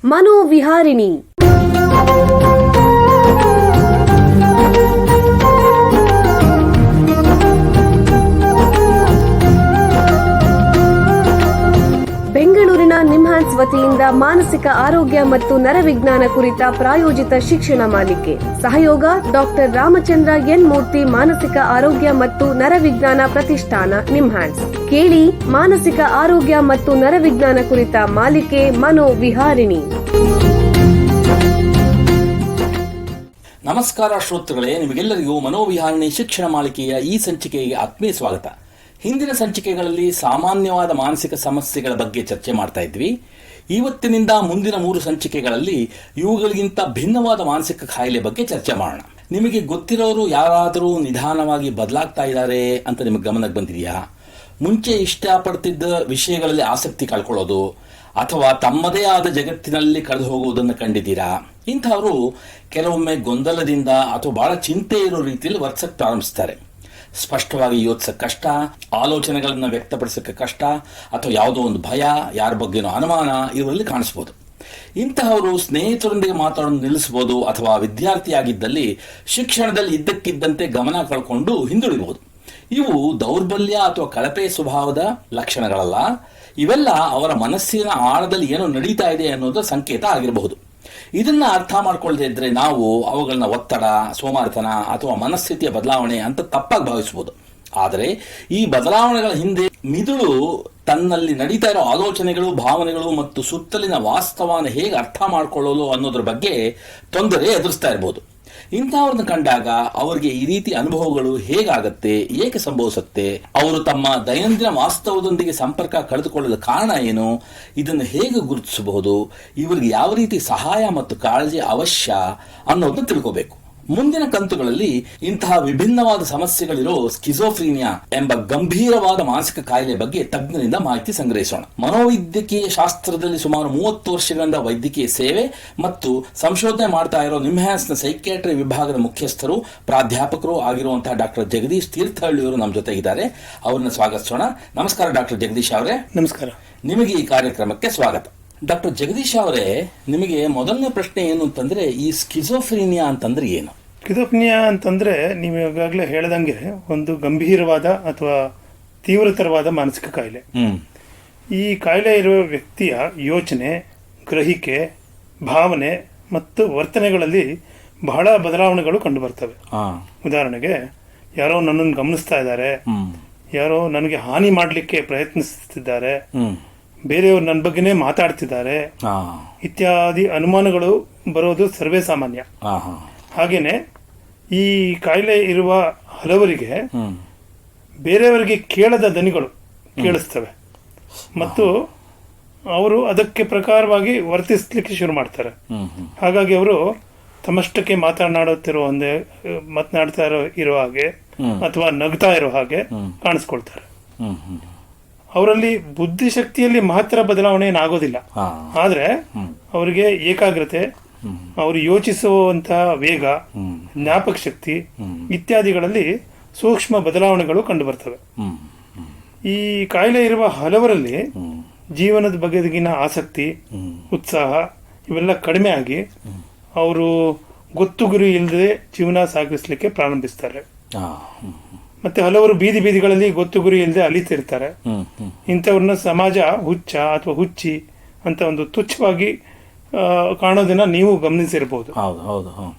ಮನೋವಿಹಾರಿಣಿ. ಬೆಂಗಳೂರಿನ ನಿಮ್ಹಾನ್ಸ್ ವತಿಯಿಂದ ಮಾನಸಿಕ ಆರೋಗ್ಯ ಮತ್ತು ನರವಿಜ್ಞಾನ ಕುರಿತ ಪ್ರಾಯೋಜಿತ ಶಿಕ್ಷಣ ಮಾಲಿಕೆ. ಸಹಯೋಗ ಡಾಕ್ಟರ್ ರಾಮಚಂದ್ರ ಎನ್ ಮೂರ್ತಿ, ಮಾನಸಿಕ ಆರೋಗ್ಯ ಮತ್ತು ನರವಿಜ್ಞಾನ ಪ್ರತಿಷ್ಠಾನ, ನಿಮ್ಹಾನ್ಸ್. ಕೇಳಿ ಮಾನಸಿಕ ಆರೋಗ್ಯ ಮತ್ತು ನರವಿಜ್ಞಾನ ಕುರಿತ ಮಾಲಿಕೆ ಮನೋವಿಹಾರಿಣಿ. ನಮಸ್ಕಾರ ಶ್ರೋತೃಗಳೇ, ನಿಮಗೆಲ್ಲರಿಗೂ ಮನೋವಿಹಾರಿಣಿ ಶಿಕ್ಷಣ ಮಾಲಿಕೆಯ ಈ ಸಂಚಿಕೆಗೆ ಆತ್ಮೀಯ ಸ್ವಾಗತ. ಹಿಂದಿನ ಸಂಚಿಕೆಗಳಲ್ಲಿ ಸಾಮಾನ್ಯವಾದ ಮಾನಸಿಕ ಸಮಸ್ಯೆಗಳ ಬಗ್ಗೆ ಚರ್ಚೆ ಮಾಡ್ತಾ ಇದ್ವಿ. ಇವತ್ತಿನಿಂದ ಮುಂದಿನ 3 ಸಂಚಿಕೆಗಳಲ್ಲಿ ಇವುಗಳಿಗಿಂತ ಭಿನ್ನವಾದ ಮಾನಸಿಕ ಕಾಯಿಲೆ ಬಗ್ಗೆ ಚರ್ಚೆ ಮಾಡೋಣ. ನಿಮಗೆ ಗೊತ್ತಿರೋರು ಯಾರಾದರೂ ನಿಧಾನವಾಗಿ ಬದಲಾಗ್ತಾ ಇದ್ದಾರೆ ಅಂತ ನಿಮಗೆ ಗಮನಕ್ಕೆ ಬಂದಿದೆಯಾ? ಮುಂಚೆ ಇಷ್ಟಪಡ್ತಿದ್ದ ವಿಷಯಗಳಲ್ಲಿ ಆಸಕ್ತಿ ಕಳ್ಕೊಳ್ಳೋದು ಅಥವಾ ತಮ್ಮದೇ ಆದ ಜಗತ್ತಿನಲ್ಲಿ ಕಳೆದು ಹೋಗುವುದನ್ನು ಕಂಡಿದ್ದೀರಾ? ಇಂಥವರು ಕೆಲವೊಮ್ಮೆ ಗೊಂದಲದಿಂದ ಅಥವಾ ಬಹಳ ಚಿಂತೆ ಇರೋ ರೀತಿಯಲ್ಲಿ ವರ್ತಿಸಕ್ಕೆ ಪ್ರಾರಂಭಿಸ್ತಾರೆ. ಸ್ಪಷ್ಟವಾಗಿ ಯೋಚಿಸಕ್ಕೆ ಕಷ್ಟ, ಆಲೋಚನೆಗಳನ್ನು ವ್ಯಕ್ತಪಡಿಸಕ್ಕೆ ಕಷ್ಟ, ಅಥವಾ ಯಾವುದೋ ಒಂದು ಭಯ, ಯಾರ ಬಗ್ಗೆನೋ ಅನುಮಾನ ಇವರಲ್ಲಿ ಕಾಣಿಸ್ಬೋದು. ಇಂತಹವರು ಸ್ನೇಹಿತರೊಂದಿಗೆ ಮಾತಾಡೋದು ನಿಲ್ಲಿಸಬಹುದು ಅಥವಾ ವಿದ್ಯಾರ್ಥಿಯಾಗಿದ್ದಲ್ಲಿ ಶಿಕ್ಷಣದಲ್ಲಿ ಇದ್ದಕ್ಕಿದ್ದಂತೆ ಗಮನ ಕಳ್ಕೊಂಡು ಹಿಂದುಳಿಬಹುದು. ಇವು ದೌರ್ಬಲ್ಯ ಅಥವಾ ಕಳಪೆ ಸ್ವಭಾವದ ಲಕ್ಷಣಗಳಲ್ಲ. ಇವೆಲ್ಲ ಅವರ ಮನಸ್ಸಿನ ಆಳದಲ್ಲಿ ಏನೋ ನಡೀತಾ ಇದೆ ಅನ್ನೋದು ಸಂಕೇತ ಆಗಿರಬಹುದು. ಇದನ್ನ ಅರ್ಥ ಮಾಡ್ಕೊಳ್ಳದೆ ಇದ್ರೆ ನಾವು ಅವುಗಳನ್ನ ಒತ್ತಡ, ಸೋಮಾರಿತನ ಅಥವಾ ಮನಸ್ಥಿತಿಯ ಬದಲಾವಣೆ ಅಂತ ತಪ್ಪಾಗಿ ಭಾವಿಸಬಹುದು. ಆದರೆ ಈ ಬದಲಾವಣೆಗಳ ಹಿಂದೆ ಮಿದುಳು ತನ್ನಲ್ಲಿ ನಡೀತಾ ಇರೋ ಆಲೋಚನೆಗಳು, ಭಾವನೆಗಳು ಮತ್ತು ಸುತ್ತಲಿನ ವಾಸ್ತವವನ್ನು ಹೇಗೆ ಅರ್ಥ ಮಾಡ್ಕೊಳ್ಳೋದು ಅನ್ನೋದ್ರ ಬಗ್ಗೆ ತೊಂದರೆ ಎದುರಿಸ್ತಾ ಇರಬಹುದು. ಇಂಥವ್ರನ್ನ ಕಂಡಾಗ ಅವರಿಗೆ ಈ ರೀತಿ ಅನುಭವಗಳು ಹೇಗಾಗತ್ತೆ, ಏಕೆ ಸಂಭವಿಸುತ್ತೆ, ಅವರು ತಮ್ಮ ದೈನಂದಿನ ವಾಸ್ತವದೊಂದಿಗೆ ಸಂಪರ್ಕ ಕಳೆದುಕೊಳ್ಳಲು ಕಾರಣ ಏನು, ಇದನ್ನು ಹೇಗೆ ಗುರುತಿಸಬಹುದು, ಇವರಿಗೆ ಯಾವ ರೀತಿ ಸಹಾಯ ಮತ್ತು ಕಾಳಜಿ ಅವಶ್ಯ ಅನ್ನೋದನ್ನ ತಿಳ್ಕೋಬೇಕು. ಮುಂದಿನ ಕಂತುಗಳಲ್ಲಿ ಇಂತಹ ವಿಭಿನ್ನವಾದ ಸಮಸ್ಯೆಗಳಿರೋ ಸ್ಕಿಜೋಫ್ರೀನಿಯಾ ಎಂಬ ಗಂಭೀರವಾದ ಮಾನಸಿಕ ಕಾಯಿಲೆ ಬಗ್ಗೆ ತಜ್ಞರಿಂದ ಮಾಹಿತಿ ಸಂಗ್ರಹಿಸೋಣ. ಮನೋವೈದ್ಯಕೀಯ ಶಾಸ್ತ್ರದಲ್ಲಿ ಸುಮಾರು 30 ವರ್ಷಗಳಿಂದ ವೈದ್ಯಕೀಯ ಸೇವೆ ಮತ್ತು ಸಂಶೋಧನೆ ಮಾಡ್ತಾ ಇರೋ ನಿಮ್ಹಾನ್ಸ್ನ ಸೈಕ್ಯಾಟ್ರಿ ವಿಭಾಗದ ಮುಖ್ಯಸ್ಥರು, ಪ್ರಾಧ್ಯಾಪಕರು ಆಗಿರುವಂತಹ ಡಾಕ್ಟರ್ ಜಗದೀಶ್ ತೀರ್ಥಹಳ್ಳಿಯವರು ನಮ್ಮ ಜೊತೆಗಿದ್ದಾರೆ. ಅವರನ್ನು ಸ್ವಾಗತಿಸೋಣ. ನಮಸ್ಕಾರ ಡಾಕ್ಟರ್ ಜಗದೀಶ್ ಅವರೇ. ನಮಸ್ಕಾರ. ನಿಮಗೆ ಈ ಕಾರ್ಯಕ್ರಮಕ್ಕೆ ಸ್ವಾಗತ. ಡಾಕ್ಟರ್ ಜಗದೀಶ್ ಅವರೇ, ನಿಮಗೆ ಮೊದಲನೇ ಪ್ರಶ್ನೆ ಏನು ಅಂತಂದ್ರೆ, ಈ ಸ್ಕಿಜೋಫ್ರೀನಿಯಾ ಅಂತಂದ್ರೆ ಏನು? ಸ್ಕಿಜೋಫ್ರೀನಿಯಾ ಅಂತಂದ್ರೆ ನೀವು ಈಗಾಗಲೇ ಹೇಳ್ದಂಗೆ ಒಂದು ಗಂಭೀರವಾದ ಅಥವಾ ತೀವ್ರತರವಾದ ಮಾನಸಿಕ ಕಾಯಿಲೆ. ಈ ಕಾಯಿಲೆ ಇರುವ ವ್ಯಕ್ತಿಯ ಯೋಚನೆ, ಗ್ರಹಿಕೆ, ಭಾವನೆ ಮತ್ತು ವರ್ತನೆಗಳಲ್ಲಿ ಬಹಳ ಬದಲಾವಣೆಗಳು ಕಂಡು ಬರ್ತವೆ. ಉದಾಹರಣೆಗೆ, ಯಾರೋ ನನ್ನನ್ನು ಗಮನಿಸ್ತಾ ಇದ್ದಾರೆ, ಯಾರೋ ನನಗೆ ಹಾನಿ ಮಾಡಲಿಕ್ಕೆ ಪ್ರಯತ್ನಿಸುತ್ತಿದ್ದಾರೆ, ಬೇರೆಯವರು ನನ್ನ ಬಗ್ಗೆನೇ ಮಾತಾಡ್ತಿದ್ದಾರೆ ಇತ್ಯಾದಿ ಅನುಮಾನಗಳು ಬರೋದು ಸರ್ವೇ ಸಾಮಾನ್ಯ. ಹಾಗೇನೆ ಈ ಕಾಯಿಲೆ ಇರುವ ಹಲವರಿಗೆ ಬೇರೆಯವರಿಗೆ ಕೇಳದ ದನಿಗಳು ಕೇಳಿಸ್ತವೆ ಮತ್ತು ಅವರು ಅದಕ್ಕೆ ಪ್ರಕಾರವಾಗಿ ವರ್ತಿಸ್ಲಿಕ್ಕೆ ಶುರು ಮಾಡ್ತಾರೆ. ಹಾಗಾಗಿ ಅವರು ತಮ್ಮಷ್ಟಕ್ಕೆ ಮಾತನಾಡ್ತಾ ಇರೋ ಹಾಗೆ ಅಥವಾ ನಗ್ತಾ ಇರೋ ಹಾಗೆ ಕಾಣಿಸ್ಕೊಳ್ತಾರೆ. ಅವರಲ್ಲಿ ಬುದ್ಧಿಶಕ್ತಿಯಲ್ಲಿ ಮಾತ್ರ ಬದಲಾವಣೆ ಏನಾಗೋದಿಲ್ಲ, ಆದ್ರೆ ಅವರಿಗೆ ಏಕಾಗ್ರತೆ, ಅವರು ಯೋಚಿಸುವಂತಹ ವೇಗ, ಜ್ಞಾಪಕ ಶಕ್ತಿ ಇತ್ಯಾದಿಗಳಲ್ಲಿ ಸೂಕ್ಷ್ಮ ಬದಲಾವಣೆಗಳು ಕಂಡು ಬರ್ತವೆ. ಈ ಕಾಯಿಲೆ ಇರುವ ಹಲವರಲ್ಲಿ ಜೀವನದ ಬಗೆಗಿನ ಆಸಕ್ತಿ, ಉತ್ಸಾಹ ಇವೆಲ್ಲ ಕಡಿಮೆ ಆಗಿ ಅವರು ಗೊತ್ತು ಗುರಿ ಇಲ್ಲದೆ ಜೀವನ ಸಾಗಿಸ್ಲಿಕ್ಕೆ ಪ್ರಾರಂಭಿಸ್ತಾರೆ. ಮತ್ತೆ ಹಲವರು ಬೀದಿಗಳಲ್ಲಿ ಗೊತ್ತು ಗುರಿ ಇಲ್ಲದೆ ಅಲಿತಿರ್ತಾರೆ. ಇಂಥವ್ರನ್ನ ಸಮಾಜ ಹುಚ್ಚ ಅಥವಾ ಹುಚ್ಚಿ ಅಂತ ಒಂದು ತುಚ್ಛವಾಗಿ ಕಾಣೋದನ್ನ ನೀವು ಗಮನಿಸಿರಬಹುದು. ಹೌದು ಹೌದು.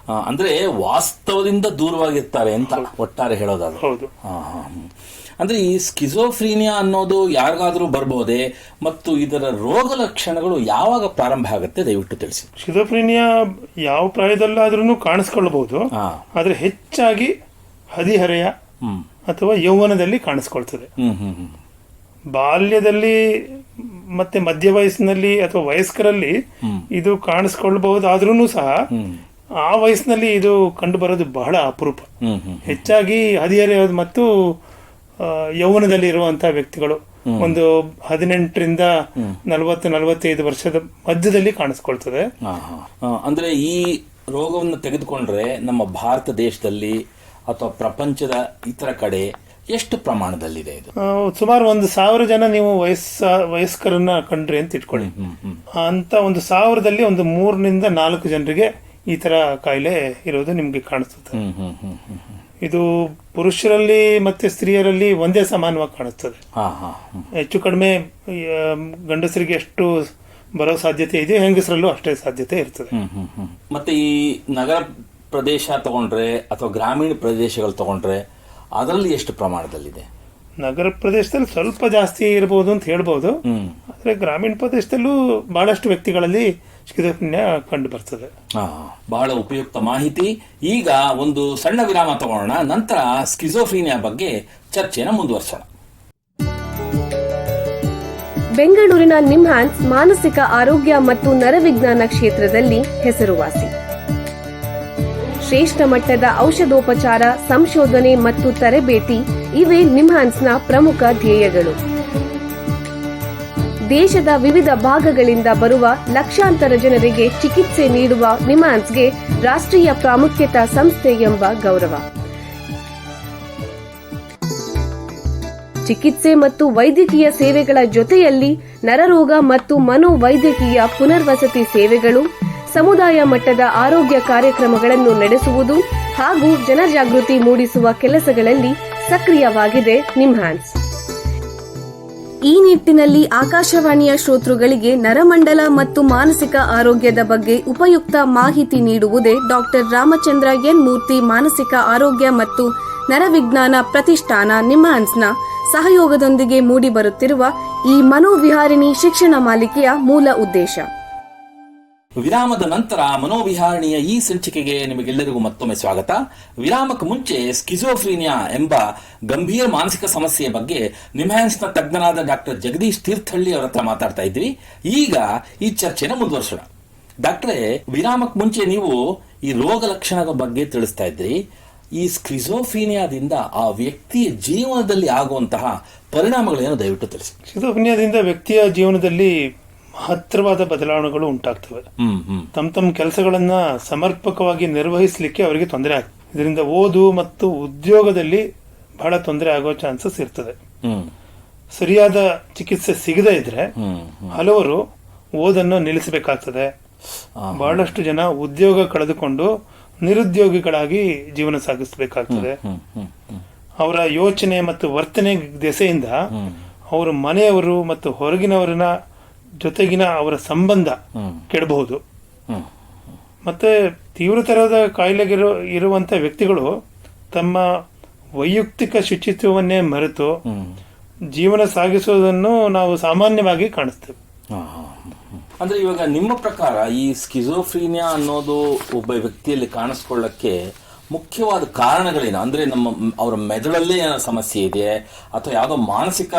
ಅಂದ್ರೆ ವಾಸ್ತವದಿಂದ ದೂರವಾಗಿರ್ತಾರೆ ಅಂತ ಒಟ್ಟಾರೆ ಹೇಳೋದಾದ್ರೆ. ಹೌದು. ಅಂದ್ರೆ ಈ ಸ್ಕಿಜೋಫ್ರೀನಿಯಾ ಅನ್ನೋದು ಯಾರಿಗಾದ್ರೂ ಬರಬಹುದೇ ಮತ್ತು ಇದರ ರೋಗ ಲಕ್ಷಣಗಳು ಯಾವಾಗ ಪ್ರಾರಂಭ ಆಗುತ್ತೆ ದಯವಿಟ್ಟು ತಿಳಿಸಿ. ಸ್ಕಿಜೋಫ್ರೀನಿಯಾ ಯಾವ ಪ್ರಾಯದಲ್ಲಾದ್ರೂ ಕಾಣಿಸ್ಕೊಳ್ಬಹುದು, ಆದ್ರೆ ಹೆಚ್ಚಾಗಿ ಹದಿಹರೆಯ ಅಥವಾ ಯೌವನದಲ್ಲಿ ಕಾಣಿಸ್ಕೊಳ್ತದೆ. ಬಾಲ್ಯದಲ್ಲಿ ಮತ್ತೆ ಮಧ್ಯ ವಯಸ್ಸಿನಲ್ಲಿ ಅಥವಾ ವಯಸ್ಕರಲ್ಲಿ ಇದು ಕಾಣಿಸ್ಕೊಳ್ಬಹುದಾದ್ರೂ ಸಹ ಆ ವಯಸ್ಸಿನಲ್ಲಿ ಇದು ಕಂಡು ಬರೋದು ಬಹಳ ಅಪರೂಪ. ಹೆಚ್ಚಾಗಿ ಹದಿಹರೆಯ ಮತ್ತು ಯೌವನದಲ್ಲಿ ಇರುವಂತಹ ವ್ಯಕ್ತಿಗಳು ಒಂದು 18ರಿಂದ 40-45 ವರ್ಷದ ಮಧ್ಯದಲ್ಲಿ ಕಾಣಿಸ್ಕೊಳ್ತದೆ. ಅಂದ್ರೆ ಈ ರೋಗವನ್ನು ತೆಗೆದುಕೊಂಡ್ರೆ ನಮ್ಮ ಭಾರತ ದೇಶದಲ್ಲಿ ಅಥವಾ ಪ್ರಪಂಚದ ಇತರ ಕಡೆ ಎಷ್ಟು ಪ್ರಮಾಣದಲ್ಲಿದೆ ಇದು? ಸುಮಾರು 1,000 ಜನ ನೀವು ವಯಸ್ಕರನ್ನ ಕಂಡ್ರಿ ಅಂತ ಇಟ್ಕೊಳ್ಳಿ. ಅಂತ 1,000ದಲ್ಲಿ ಒಂದು 3ರಿಂದ 4 ಜನರಿಗೆ ಈ ತರ ಕಾಯಿಲೆ ಇರೋದು ನಿಮ್ಗೆ ಕಾಣಿಸ್ತದೆ. ಇದು ಪುರುಷರಲ್ಲಿ ಮತ್ತೆ ಸ್ತ್ರೀಯರಲ್ಲಿ ಒಂದೇ ಸಮಾನವಾಗಿ ಕಾಣಿಸ್ತದೆ. ಹೆಚ್ಚು ಕಡಿಮೆ ಗಂಡಸರಿಗೆ ಎಷ್ಟು ಬರೋ ಸಾಧ್ಯತೆ ಇದೆ, ಹೆಂಗಸರಲ್ಲೂ ಅಷ್ಟೇ ಸಾಧ್ಯತೆ ಇರ್ತದೆ. ಮತ್ತೆ ಈ ನಗರ ಪ್ರದೇಶ ತಗೊಂಡ್ರೆ ಅಥವಾ ಗ್ರಾಮೀಣ ಪ್ರದೇಶಗಳು ತಗೊಂಡ್ರೆ ಅದರಲ್ಲಿ ಎಷ್ಟು ಪ್ರಮಾಣದಲ್ಲಿದೆ? ನಗರ ಪ್ರದೇಶದಲ್ಲಿ ಸ್ವಲ್ಪ ಜಾಸ್ತಿ ಇರಬಹುದು ಅಂತ ಹೇಳ್ಬೋದು. ಆದ್ರೆ ಗ್ರಾಮೀಣ ಪ್ರದೇಶದಲ್ಲೂ ಬಹಳಷ್ಟು ವ್ಯಕ್ತಿಗಳಲ್ಲಿ ಸ್ಕಿಜೋಫ್ರೆನಿಯಾ ಕಂಡು ಬರ್ತದೆ. ಬಹಳ ಉಪಯುಕ್ತ ಮಾಹಿತಿ. ಈಗ ಒಂದು ಸಣ್ಣ ವಿರಾಮ ತಗೊಳ್ಳೋಣ, ನಂತರ ಸ್ಕಿಜೋಫ್ರೆನಿಯಾ ಬಗ್ಗೆ ಚರ್ಚೆನ ಮುಂದುವರ್ಸೋಣ. ಬೆಂಗಳೂರಿನ ನಿಮ್ಹಾನ್ಸ್ ಮಾನಸಿಕ ಆರೋಗ್ಯ ಮತ್ತು ನರವಿಜ್ಞಾನ ಕ್ಷೇತ್ರದಲ್ಲಿ ಹೆಸರುವಾಸಿ. ಶ್ರೇಷ್ಠ ಮಟ್ಟದ ಔಷಧೋಪಚಾರ, ಸಂಶೋಧನೆ ಮತ್ತು ತರಬೇತಿ ಇವೇ ನಿಮ್ಹಾನ್ಸ್ನ ಪ್ರಮುಖ ಧ್ಯೇಯಗಳು. ದೇಶದ ವಿವಿಧ ಭಾಗಗಳಿಂದ ಬರುವ ಲಕ್ಷಾಂತರ ಜನರಿಗೆ ಚಿಕಿತ್ಸೆ ನೀಡುವ ನಿಮ್ಹಾನ್ಸ್ಗೆ ರಾಷ್ಟ್ರೀಯ ಪ್ರಾಮುಖ್ಯತಾ ಸಂಸ್ಥೆ ಎಂಬ ಗೌರವ. ಚಿಕಿತ್ಸೆ ಮತ್ತು ವೈದ್ಯಕೀಯ ಸೇವೆಗಳ ಜೊತೆಯಲ್ಲಿ ನರರೋಗ ಮತ್ತು ಮನೋವೈದ್ಯಕೀಯ ಪುನರ್ವಸತಿ ಸೇವೆಗಳು, ಸಮುದಾಯ ಮಟ್ಟದ ಆರೋಗ್ಯ ಕಾರ್ಯಕ್ರಮಗಳನ್ನು ನಡೆಸುವುದು ಹಾಗೂ ಜನಜಾಗೃತಿ ಮೂಡಿಸುವ ಕೆಲಸಗಳಲ್ಲಿ ಸಕ್ರಿಯವಾಗಿದೆ ನಿಮ್ಹಾನ್ಸ್. ಈ ನಿಟ್ಟಿನಲ್ಲಿ ಆಕಾಶವಾಣಿಯ ಶ್ರೋತೃಗಳಿಗೆ ನರಮಂಡಲ ಮತ್ತು ಮಾನಸಿಕ ಆರೋಗ್ಯದ ಬಗ್ಗೆ ಉಪಯುಕ್ತ ಮಾಹಿತಿ ನೀಡುವುದೇ ಡಾಕ್ಟರ್ ರಾಮಚಂದ್ರ ಎನ್ ಮೂರ್ತಿ ಮಾನಸಿಕ ಆರೋಗ್ಯ ಮತ್ತು ನರವಿಜ್ಞಾನ ಪ್ರತಿಷ್ಠಾನ ನಿಮ್ಹಾನ್ಸ್ನ ಸಹಯೋಗದೊಂದಿಗೆ ಮೂಡಿಬರುತ್ತಿರುವ ಈ ಮನೋವಿಹಾರಿಣಿ ಶಿಕ್ಷಣ ಮಾಲಿಕೆಯ ಮೂಲ ಉದ್ದೇಶ. ವಿರಾಮದ ನಂತರ ಮನೋವಿಹಾರಣಿಯ ಈ ಸಂಚಿಕೆಗೆ ನಿಮಗೆಲ್ಲರಿಗೂ ಮತ್ತೊಮ್ಮೆ ಸ್ವಾಗತ. ವಿರಾಮಕ್ಕೆ ಮುಂಚೆ ಸ್ಕಿಜೋಫ್ರೀನಿಯಾ ಎಂಬ ಗಂಭೀರ ಮಾನಸಿಕ ಸಮಸ್ಯೆಯ ಬಗ್ಗೆ ನಿಮ್ಹಾನ್ಸ್ನ ತಜ್ಞರಾದ ಡಾಕ್ಟರ್ ಜಗದೀಶ್ ತೀರ್ಥಹಳ್ಳಿ ಅವರ ಹತ್ರ ಮಾತಾಡ್ತಾ ಇದ್ವಿ. ಈಗ ಈ ಚರ್ಚೆನ ಮುಂದುವರ್ಸೋಣ. ಡಾಕ್ಟ್ರೇ, ವಿರಾಮಕ್ಕೆ ಮುಂಚೆ ನೀವು ಈ ರೋಗ ಲಕ್ಷಣದ ಬಗ್ಗೆ ತಿಳಿಸ್ತಾ ಇದ್ರಿ. ಈ ಸ್ಕಿಜೋಫ್ರೀನಿಯಾದಿಂದ ಆ ವ್ಯಕ್ತಿಯ ಜೀವನದಲ್ಲಿ ಆಗುವಂತಹ ಪರಿಣಾಮಗಳೇನು ದಯವಿಟ್ಟು ತಿಳಿಸಿ. ಸ್ಕಿಜೋಫ್ರೀನಿಯಾದಿಂದ ವ್ಯಕ್ತಿಯ ಜೀವನದಲ್ಲಿ ಮಹತ್ತರವಾದ ಬದಲಾವಣೆಗಳು ಉಂಟಾಗ್ತವೆ. ತಮ್ಮ ಕೆಲಸಗಳನ್ನ ಸಮರ್ಪಕವಾಗಿ ನಿರ್ವಹಿಸಲಿಕ್ಕೆ ಅವರಿಗೆ ತೊಂದರೆ ಆಗ್ತದೆ. ಇದರಿಂದ ಓದು ಮತ್ತು ಉದ್ಯೋಗದಲ್ಲಿ ಬಹಳ ತೊಂದರೆ ಆಗೋ ಚಾನ್ಸಸ್ ಇರ್ತದೆ. ಸರಿಯಾದ ಚಿಕಿತ್ಸೆ ಸಿಗದೇ ಇದ್ರೆ ಹಲವರು ಓದನ್ನು ನಿಲ್ಲಿಸಬೇಕಾಗ್ತದೆ. ಬಹಳಷ್ಟು ಜನ ಉದ್ಯೋಗ ಕಳೆದುಕೊಂಡು ನಿರುದ್ಯೋಗಿಗಳಾಗಿ ಜೀವನ ಸಾಗಿಸಬೇಕಾಗ್ತದೆ. ಅವರ ಯೋಚನೆ ಮತ್ತು ವರ್ತನೆ ದೆಸೆಯಿಂದ ಅವರ ಮನೆಯವರು ಮತ್ತು ಹೊರಗಿನವರನ್ನ ಜೊತೆಗಿನ ಅವರ ಸಂಬಂಧ ಕೆಡಬಹುದು. ಮತ್ತೆ ತೀವ್ರತರದ ಕಾಯಿಲೆಗಿರೋ ಇರುವಂತ ವ್ಯಕ್ತಿಗಳು ತಮ್ಮ ವೈಯಕ್ತಿಕ ಶುಚಿತ್ವವನ್ನೇ ಮರೆತು ಜೀವನ ಸಾಗಿಸುವುದನ್ನು ನಾವು ಸಾಮಾನ್ಯವಾಗಿ ಕಾಣಿಸ್ತೇವೆ. ಅಂದ್ರೆ ಇವಾಗ ನಿಮ್ಮ ಪ್ರಕಾರ ಈ ಸ್ಕಿಜೋಫ್ರೀನಿಯಾ ಅನ್ನೋದು ಒಬ್ಬ ವ್ಯಕ್ತಿಯಲ್ಲಿ ಕಾಣಿಸ್ಕೊಳ್ಳಕ್ಕೆ ಮುಖ್ಯವಾದ ಕಾರಣಗಳೇನು? ಅಂದ್ರೆ ಅವರ ಮೆದುಳಲ್ಲೇ ಏನೋ ಸಮಸ್ಯೆ ಇದೆ, ಅಥವಾ ಯಾವುದೋ ಮಾನಸಿಕ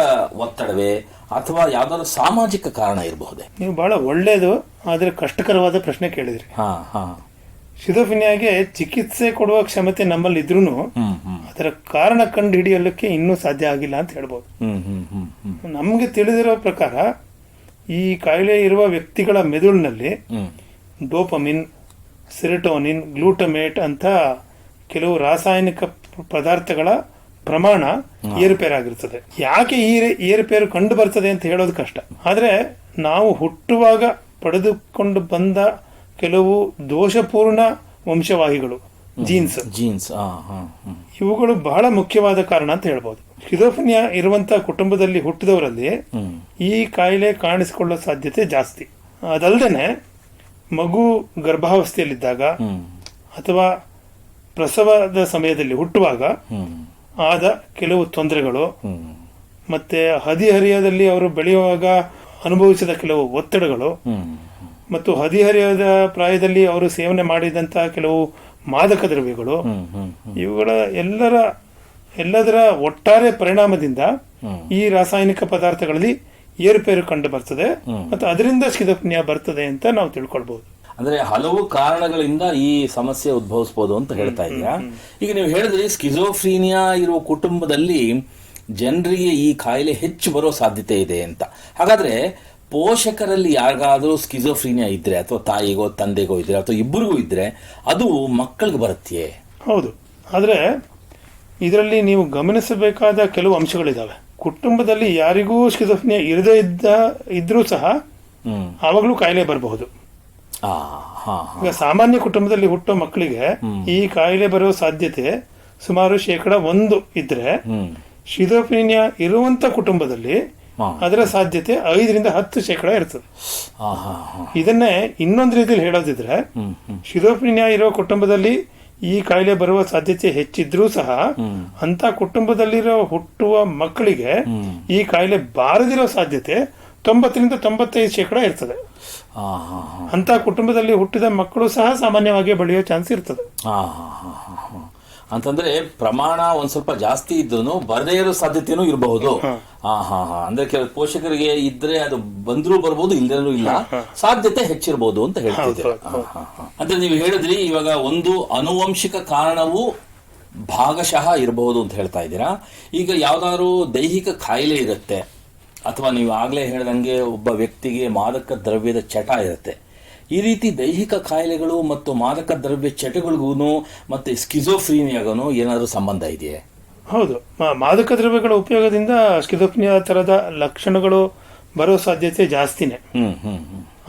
ಒತ್ತಡವೇ, ಅಥವಾ ಯಾವ್ದಾದ್ರು ಸಾಮಾಜಿಕ ಕಾರಣ ಇರಬಹುದೇ? ನೀವು ಬಹಳ ಒಳ್ಳೇದು ಆದ್ರೆ ಕಷ್ಟಕರವಾದ ಪ್ರಶ್ನೆ ಕೇಳಿದ್ರಿ. ಸ್ಕಿಜೋಫ್ರೀನಿಯಾಗೆ ಚಿಕಿತ್ಸೆ ಕೊಡುವ ಕ್ಷಮತೆ ನಮ್ಮಲ್ಲಿ ಇದ್ರೂ ಅದರ ಕಾರಣ ಕಂಡು ಹಿಡಿಯಲಿಕ್ಕೆ ಇನ್ನೂ ಸಾಧ್ಯ ಆಗಿಲ್ಲ ಅಂತ ಹೇಳ್ಬೋದು. ನಮ್ಗೆ ತಿಳಿದಿರೋ ಪ್ರಕಾರ ಈ ಕಾಯಿಲೆ ಇರುವ ವ್ಯಕ್ತಿಗಳ ಮೆದುಳಿನಲ್ಲಿ ಡೋಪಮಿನ್, ಸೆರೋಟೋನಿನ್, ಗ್ಲೂಟಮೇಟ್ ಅಂತ ಕೆಲವು ರಾಸಾಯನಿಕ ಪದಾರ್ಥಗಳ ಪ್ರಮಾಣ ಏರುಪೇರಾಗಿರ್ತದೆ. ಯಾಕೆ ಈ ಏರುಪೇರು ಕಂಡು ಬರ್ತದೆ ಅಂತ ಹೇಳೋದು ಕಷ್ಟ. ಆದ್ರೆ ನಾವು ಹುಟ್ಟುವಾಗ ಪಡೆದುಕೊಂಡು ಬಂದ ಕೆಲವು ದೋಷಪೂರ್ಣ ವಂಶವಾಹಿಗಳು, ಜೀನ್ಸ್ ಇವುಗಳು ಬಹಳ ಮುಖ್ಯವಾದ ಕಾರಣ ಅಂತ ಹೇಳ್ಬೋದು. ಸ್ಕಿಜೋಫ್ರೆನಿಯಾ ಇರುವಂತಹ ಕುಟುಂಬದಲ್ಲಿ ಹುಟ್ಟಿದವರಲ್ಲಿ ಈ ಕಾಯಿಲೆ ಕಾಣಿಸಿಕೊಳ್ಳೋ ಸಾಧ್ಯತೆ ಜಾಸ್ತಿ. ಅದಲ್ಲದೆ ಮಗು ಗರ್ಭಾವಸ್ಥೆಯಲ್ಲಿದ್ದಾಗ ಅಥವಾ ಪ್ರಸವದ ಸಮಯದಲ್ಲಿ ಹುಟ್ಟುವಾಗ ಆದ ಕೆಲವು ತೊಂದರೆಗಳು, ಮತ್ತೆ ಹದಿಹರಿಯದಲ್ಲಿ ಅವರು ಬೆಳೆಯುವಾಗ ಅನುಭವಿಸಿದ ಕೆಲವು ಒತ್ತಡಗಳು, ಮತ್ತು ಹದಿಹರಿಯದ ಪ್ರಾಯದಲ್ಲಿ ಅವರು ಸೇವನೆ ಮಾಡಿದಂತಹ ಕೆಲವು ಮಾದಕ ದ್ರವ್ಯಗಳು, ಇವುಗಳ ಎಲ್ಲದರ ಒಟ್ಟಾರೆ ಪರಿಣಾಮದಿಂದ ಈ ರಾಸಾಯನಿಕ ಪದಾರ್ಥಗಳಲ್ಲಿ ಏರುಪೇರು ಕಂಡು ಬರ್ತದೆ ಮತ್ತು ಅದರಿಂದ ಸ್ಕಿಜೋಫ್ರೆನಿಯಾ ಬರ್ತದೆ ಅಂತ ನಾವು ತಿಳ್ಕೊಳ್ಬಹುದು. ಅಂದ್ರೆ ಹಲವು ಕಾರಣಗಳಿಂದ ಈ ಸಮಸ್ಯೆ ಉದ್ಭವಿಸಬಹುದು ಅಂತ ಹೇಳ್ತಾ ಇದೀರಾ. ಈಗ ನೀವು ಹೇಳಿದ್ರಿ ಸ್ಕಿಜೋಫ್ರೀನಿಯಾ ಇರುವ ಕುಟುಂಬದಲ್ಲಿ ಜನರಿಗೆ ಈ ಕಾಯಿಲೆ ಹೆಚ್ಚು ಬರೋ ಸಾಧ್ಯತೆ ಇದೆ ಅಂತ. ಹಾಗಾದ್ರೆ ಪೋಷಕರಲ್ಲಿ ಯಾರಿಗಾದ್ರೂ ಸ್ಕಿಜೋಫ್ರೀನಿಯಾ ಇದ್ರೆ, ಅಥವಾ ತಾಯಿಗೋ ತಂದೆಗೋ ಇದ್ರೆ, ಅಥವಾ ಇಬ್ಬರಿಗೂ ಇದ್ರೆ ಅದು ಮಕ್ಕಳಿಗೆ ಬರುತ್ತೆಯೇ? ಹೌದು. ಆದ್ರೆ ಇದರಲ್ಲಿ ನೀವು ಗಮನಿಸಬೇಕಾದ ಕೆಲವು ಅಂಶಗಳಿದಾವೆ. ಕುಟುಂಬದಲ್ಲಿ ಯಾರಿಗೂ ಸ್ಕಿಜೋಫ್ರಿನಿಯಾ ಇರದೇ ಇದ್ರೂ ಸಹ ಆವಾಗಲೂ ಕಾಯಿಲೆ ಬರಬಹುದು. ಈಗ ಸಾಮಾನ್ಯ ಕುಟುಂಬದಲ್ಲಿ ಹುಟ್ಟೋ ಮಕ್ಕಳಿಗೆ ಈ ಕಾಯಿಲೆ ಬರೋ ಸಾಧ್ಯತೆ ಸುಮಾರು 1% ಇದ್ರೆ, ಸ್ಕಿಜೋಫ್ರಿನಿಯಾ ಇರುವಂತ ಕುಟುಂಬದಲ್ಲಿ ಅದರ ಸಾಧ್ಯತೆ 5ರಿಂದ 10% ಇರ್ತದೆ. ಇದನ್ನೇ ಇನ್ನೊಂದು ರೀತಿಯಲ್ಲಿ ಹೇಳೋದಿದ್ರೆ, ಸ್ಕಿಜೋಫ್ರಿನಿಯಾ ಇರೋ ಕುಟುಂಬದಲ್ಲಿ ಈ ಕಾಯಿಲೆ ಬರುವ ಸಾಧ್ಯತೆ ಹೆಚ್ಚಿದ್ರೂ ಸಹ ಅಂತ ಕುಟುಂಬದಲ್ಲಿರೋ ಹುಟ್ಟುವ ಮಕ್ಕಳಿಗೆ ಈ ಕಾಯಿಲೆ ಬಾರದಿರೋ ಸಾಧ್ಯತೆ 90ರಿಂದ 95% ಇರ್ತದೆ. ಅಂತ ಕುಟುಂಬದಲ್ಲಿ ಹುಟ್ಟಿದ ಮಕ್ಕಳು ಸಹ ಸಾಮಾನ್ಯವಾಗಿ ಬೆಳೆಯೋ ಚಾನ್ಸ್ ಇರ್ತದೆ. ಅಂತಂದ್ರೆ ಪ್ರಮಾಣ ಒಂದ್ ಸ್ವಲ್ಪ ಜಾಸ್ತಿ ಇದ್ರೂ ಬರದೇ ಇರೋ ಸಾಧ್ಯತೆನೂ ಇರಬಹುದು. ಅಂದ್ರೆ ಕೆಲವು ಪೋಷಕರಿಗೆ ಇದ್ರೆ ಅದು ಬಂದ್ರೂ ಬರ್ಬೋದು, ಇಲ್ಲರೂ ಇಲ್ಲ, ಸಾಧ್ಯತೆ ಹೆಚ್ಚಿರಬಹುದು ಅಂತ ಹೇಳ್ತಿದ್ದೀರಾ. ಅಂದ್ರೆ ನೀವು ಹೇಳಿದ್ರಿ ಇವಾಗ ಒಂದು ಅನುವಂಶಿಕ ಕಾರಣವು ಭಾಗಶಃ ಇರಬಹುದು ಅಂತ ಹೇಳ್ತಾ ಇದ್ದೀರಾ. ಈಗ ಯಾವ್ದಾದ್ರು ದೈಹಿಕ ಕಾಯಿಲೆ ಇರುತ್ತೆ, ಅಥವಾ ನೀವು ಆಗ್ಲೇ ಹೇಳ್ದಂಗೆ ಒಬ್ಬ ವ್ಯಕ್ತಿಗೆ ಮಾದಕ ದ್ರವ್ಯದ ಚಟ ಇರುತ್ತೆ, ಈ ರೀತಿ ದೈಹಿಕ ಕಾಯಿಲೆಗಳು ಮತ್ತು ಮಾದಕ ದ್ರವ್ಯ ಚಟಗಳಿಗೂ ಮತ್ತೆ ಸ್ಕಿಜೋಫ್ರೀನಿಯಾಗೂ ಏನಾದರೂ ಸಂಬಂಧ ಇದೆಯೇ? ಹೌದು, ಮಾದಕ ದ್ರವ್ಯಗಳ ಉಪಯೋಗದಿಂದ ಸ್ಕಿಜೋಫ್ರಿನಿಯಾ ತರದ ಲಕ್ಷಣಗಳು ಬರೋ ಸಾಧ್ಯತೆ ಜಾಸ್ತಿನೇ.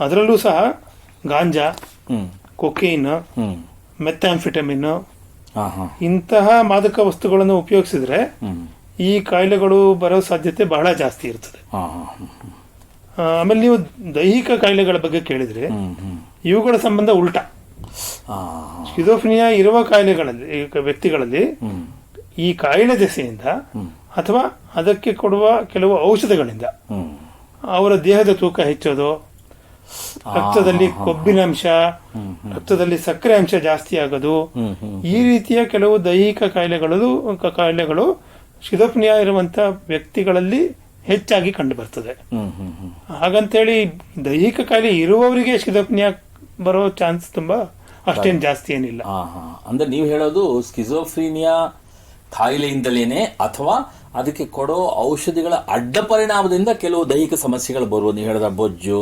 ಅದರಲ್ಲೂ ಸಹ ಗಾಂಜಾ, ಕೊಕೇನ್, ಮೆಥಾಂಫಿಟಮಿನ್ ಇಂತಹ ಮಾದಕ ವಸ್ತುಗಳನ್ನು ಉಪಯೋಗಿಸಿದ್ರೆ ಈ ಕಾಯಿಲೆಗಳು ಬರೋ ಸಾಧ್ಯತೆ ಬಹಳ ಜಾಸ್ತಿ ಇರ್ತದೆ. ಆಮೇಲೆ ನೀವು ದೈಹಿಕ ಕಾಯಿಲೆಗಳ ಬಗ್ಗೆ ಕೇಳಿದ್ರೆ ಇವುಗಳ ಸಂಬಂಧ ಉಲ್ಟಾ. ಸ್ಕಿಜೋಫ್ರಿನಿಯಾ ಇರುವ ಕಾಯಿಲೆಗಳಲ್ಲಿ ವ್ಯಕ್ತಿಗಳಲ್ಲಿ ಈ ಕಾಯಿಲೆ ದೆಸೆಯಿಂದ ಅಥವಾ ಅದಕ್ಕೆ ಕೊಡುವ ಕೆಲವು ಔಷಧಗಳಿಂದ ಅವರ ದೇಹದ ತೂಕ ಹೆಚ್ಚೋದು, ರಕ್ತದಲ್ಲಿ ಕೊಬ್ಬಿನಾಂಶ, ರಕ್ತದಲ್ಲಿ ಸಕ್ಕರೆ ಅಂಶ ಜಾಸ್ತಿ ಆಗೋದು, ಈ ರೀತಿಯ ಕೆಲವು ದೈಹಿಕ ಕಾಯಿಲೆಗಳು ಸ್ಕಿಜೋಫ್ರಿನಿಯಾ ಇರುವಂತ ವ್ಯಕ್ತಿಗಳಲ್ಲಿ ಹೆಚ್ಚಾಗಿ ಕಂಡು ಬರ್ತದೆ. ಹಾಗಂತೇಳಿ ದೈಹಿಕ ಕಾಯಿಲೆ ಇರುವವರಿಗೆ ಸ್ಕಿಜೋಫ್ರಿನಿಯಾ ಬರೋ ಚಾನ್ಸ್ ತುಂಬಾ ಅಷ್ಟೇನು ಜಾಸ್ತಿ ಏನಿಲ್ಲ. ಅಂದ್ರೆ ನೀವು ಹೇಳೋದು ಸ್ಕಿಜೋಫ್ರಿನಿಯಾ ಕಾಯಿಲೆಯಿಂದಲೇನೆ ಅಥವಾ ಅದಕ್ಕೆ ಕೊಡೋ ಔಷಧಿಗಳ ಅಡ್ಡ ಪರಿಣಾಮದಿಂದ ಕೆಲವು ದೈಹಿಕ ಸಮಸ್ಯೆಗಳು ಬರ್ಬೋದು. ನೀವು ಹೇಳಿದ ಬೊಜ್ಜು,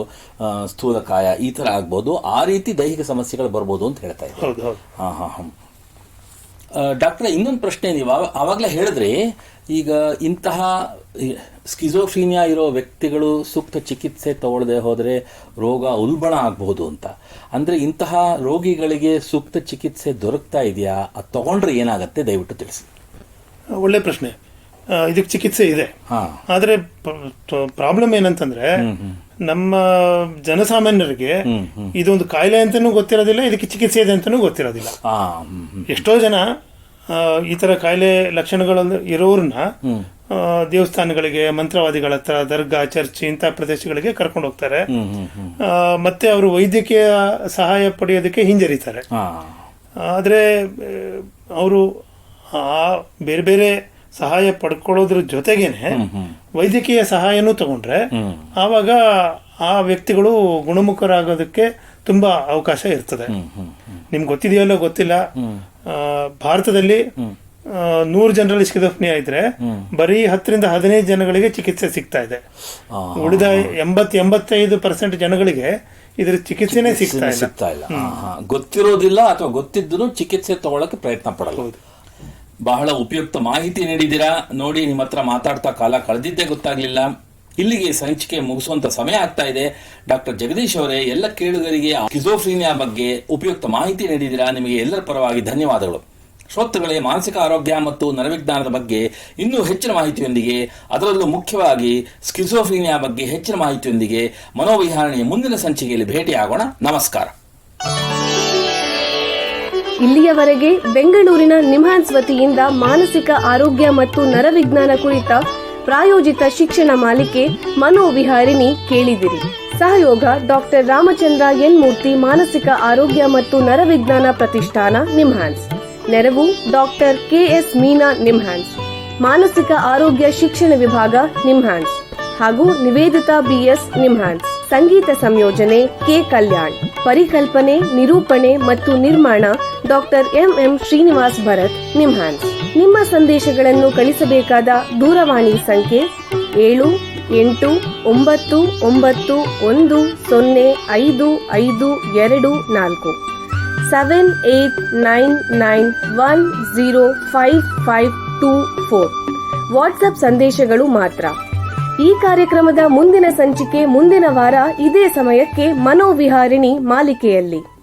ಸ್ಥೂಲಕಾಯ ಈ ತರ ಆಗ್ಬೋದು, ಆ ರೀತಿ ದೈಹಿಕ ಸಮಸ್ಯೆಗಳು ಬರ್ಬೋದು ಅಂತ ಹೇಳ್ತಾ ಇದ್ದಾರೆ. ಡಾಕ್ಟರ್, ಇನ್ನೊಂದು ಪ್ರಶ್ನೆ, ನೀವು ಆವಾಗಲೇ ಹೇಳಿದ್ರೆ ಈಗ ಇಂತಹ ಸ್ಕಿಜೋಫ್ರಿನಿಯಾ ಇರೋ ವ್ಯಕ್ತಿಗಳು ಸೂಕ್ತ ಚಿಕಿತ್ಸೆ ತಗೊಳ್ಳದೆ ಹೋದರೆ ರೋಗ ಉಲ್ಬಣ ಆಗಬಹುದು ಅಂತ. ಅಂದ್ರೆ ಇಂತಹ ರೋಗಿಗಳಿಗೆ ಸೂಕ್ತ ಚಿಕಿತ್ಸೆ ದೊರಕ್ತಾ ಇದೆಯಾ? ಅದು ತಗೊಂಡ್ರೆ ಏನಾಗುತ್ತೆ, ದಯವಿಟ್ಟು ತಿಳಿಸಿ. ಒಳ್ಳೆ ಪ್ರಶ್ನೆ. ಇದಕ್ಕೆ ಚಿಕಿತ್ಸೆ ಇದೆ, ಆದ್ರೆ ಪ್ರಾಬ್ಲಮ್ ಏನಂತಂದ್ರೆ ನಮ್ಮ ಜನಸಾಮಾನ್ಯರಿಗೆ ಇದೊಂದು ಕಾಯಿಲೆ ಅಂತಾನೂ ಗೊತ್ತಿರೋದಿಲ್ಲ, ಇದಕ್ಕೆ ಚಿಕಿತ್ಸೆ ಇದೆ ಅಂತಾನೂ ಗೊತ್ತಿರೋದಿಲ್ಲ. ಎಷ್ಟೋ ಜನ ಈ ತರ ಕಾಯಿಲೆ ಲಕ್ಷಣಗಳಲ್ಲಿ ಇರೋರನ್ನ ದೇವಸ್ಥಾನಗಳಿಗೆ, ಮಂತ್ರವಾದಿಗಳ ಹತ್ರ, ದರ್ಗಾ, ಚರ್ಚ್ ಇಂತಹ ಪ್ರದೇಶಗಳಿಗೆ ಕರ್ಕೊಂಡು ಹೋಗ್ತಾರೆ. ಮತ್ತೆ ಅವರು ವೈದ್ಯಕೀಯ ಸಹಾಯ ಪಡೆಯೋದಕ್ಕೆ ಹಿಂಜರಿತಾರೆ. ಆದ್ರೆ ಅವರು ಬೇರೆ ಬೇರೆ ಸಹಾಯ ಪಡ್ಕೊಳ್ಳೋದ್ರ ಜೊತೆಗೇನೆ ವೈದ್ಯಕೀಯ ಸಹಾಯನೂ ತಗೊಂಡ್ರೆ ಆವಾಗ ಆ ವ್ಯಕ್ತಿಗಳು ಗುಣಮುಖರಾಗೋದಕ್ಕೆ ತುಂಬಾ ಅವಕಾಶ ಇರ್ತದೆ. ನಿಮ್ಗೆ ಗೊತ್ತಿದೆಯಲ್ಲೋ ಗೊತ್ತಿಲ್ಲ, ಭಾರತದಲ್ಲಿ 100 ಜನರಲ್ಲಿ ಸ್ಕಿಜೋಫ್ರಿನಿಯಾ ಇದ್ರೆ ಬರೀ 10ರಿಂದ 15 ಜನಗಳಿಗೆ ಚಿಕಿತ್ಸೆ ಸಿಗ್ತಾ ಇದೆ. ಉಳಿದ 80-85% ಜನಗಳಿಗೆ ಇದರ ಚಿಕಿತ್ಸೆನೇ ಸಿಗ್ತಾ ಇಲ್ಲ. ಗೊತ್ತಿರೋದಿಲ್ಲ ಅಥವಾ ಗೊತ್ತಿದ್ದು ಚಿಕಿತ್ಸೆ ತಗೊಳ್ಳಕ್ಕೆ ಪ್ರಯತ್ನ ಪಡಲ್ಲ. ಬಹಳ ಉಪಯುಕ್ತ ಮಾಹಿತಿ ನೀಡಿದ್ದೀರಾ. ನೋಡಿ, ನಿಮ್ಮ ಹತ್ರ ಮಾತಾಡ್ತಾ ಕಾಲ ಕಳೆದಿದ್ದೇ ಗೊತ್ತಾಗ್ಲಿಲ್ಲ. ಇಲ್ಲಿಗೆ ಸಂಚಿಕೆ ಮುಗಿಸುವಂತ ಸಮಯ ಆಗ್ತಾ ಇದೆ. ಡಾಕ್ಟರ್ ಜಗದೀಶ್ ಅವರೇ, ಎಲ್ಲ ಕೇಳುಗರಿಗೆ ಸ್ಕಿಜೋಫ್ರಿನಿಯಾ ಬಗ್ಗೆ ಉಪಯುಕ್ತ ಮಾಹಿತಿ ನೀಡಿದ್ದೀರಾ. ನಿಮಗೆ ಎಲ್ಲರ ಪರವಾಗಿ ಧನ್ಯವಾದಗಳು. ಶ್ರೋತೃಗಳೇ, ಮಾನಸಿಕ ಆರೋಗ್ಯ ಮತ್ತು ನರವಿಜ್ಞಾನದ ಬಗ್ಗೆ ಇನ್ನೂ ಹೆಚ್ಚಿನ ಮಾಹಿತಿಯೊಂದಿಗೆ, ಅದರಲ್ಲೂ ಮುಖ್ಯವಾಗಿ ಸ್ಕಿಜೋಫ್ರಿನಿಯಾ ಬಗ್ಗೆ ಹೆಚ್ಚಿನ ಮಾಹಿತಿಯೊಂದಿಗೆ ಮನೋವಿಹಾರಣೆಯ ಮುಂದಿನ ಸಂಚಿಕೆಯಲ್ಲಿ ಭೇಟಿಯಾಗೋಣ. ನಮಸ್ಕಾರ. ಇಲ್ಲಿಯವರೆಗೆ ಬೆಂಗಳೂರಿನ ನಿಮ್ಹಾನ್ಸ್ ವತಿಯಿಂದ ಮಾನಸಿಕ ಆರೋಗ್ಯ ಮತ್ತು ನರವಿಜ್ಞಾನ ಕುರಿತ ಪ್ರಾಯೋಜಿತ ಶಿಕ್ಷಣ ಮಾಲಿಕೆ ಮನೋವಿಹಾರಿಣಿ ಕೇಳಿದಿರಿ. ಸಹಯೋಗ ಡಾಕ್ಟರ್ ರಾಮಚಂದ್ರ ಎನ್ ಮೂರ್ತಿ, ಮಾನಸಿಕ ಆರೋಗ್ಯ ಮತ್ತು ನರವಿಜ್ಞಾನ ಪ್ರತಿಷ್ಠಾನ, ನಿಮ್ಹಾನ್ಸ್. ನೆರವು ಡಾಕ್ಟರ್ ಕೆಎಸ್ ಮೀನಾ, ನಿಮ್ಹಾನ್ಸ್. ಮಾನಸಿಕ ಆರೋಗ್ಯ ಶಿಕ್ಷಣ ವಿಭಾಗ, ನಿಮ್ಹಾನ್ಸ್ ಹಾಗೂ ನಿವೇದಿತಾ ಬಿಎಸ್, ನಿಮ್ಹಾನ್ಸ್. ಸಂಗೀತ ಸಂಯೋಜನೆ ಕೆ ಕಲ್ಯಾಣ್. ಪರಿಕಲ್ಪನೆ, ನಿರೂಪಣೆ ಮತ್ತು ನಿರ್ಮಾಣ ಡಾಕ್ಟರ್ ಎಂಎಂ ಶ್ರೀನಿವಾಸ್ ಭರತ್, ನಿಮ್ಹಾನ್ಸ್. ನಿಮ್ಮ ಸಂದೇಶಗಳನ್ನು ಕಳಿಸಬೇಕಾದ ದೂರವಾಣಿ ಸಂಖ್ಯೆ 7891105524 7899105524. 924. ವಾಟ್ಸ್ಆಪ್ ಸಂದೇಶಗಳು ಮಾತ್ರ. ಈ ಕಾರ್ಯಕ್ರಮದ ಮುಂದಿನ ಸಂಚಿಕೆ ಮುಂದಿನ ವಾರ ಇದೇ ಸಮಯಕ್ಕೆ ಮನೋವಿಹಾರಿಣಿ ಮಾಲಿಕೆಯಲ್ಲಿ.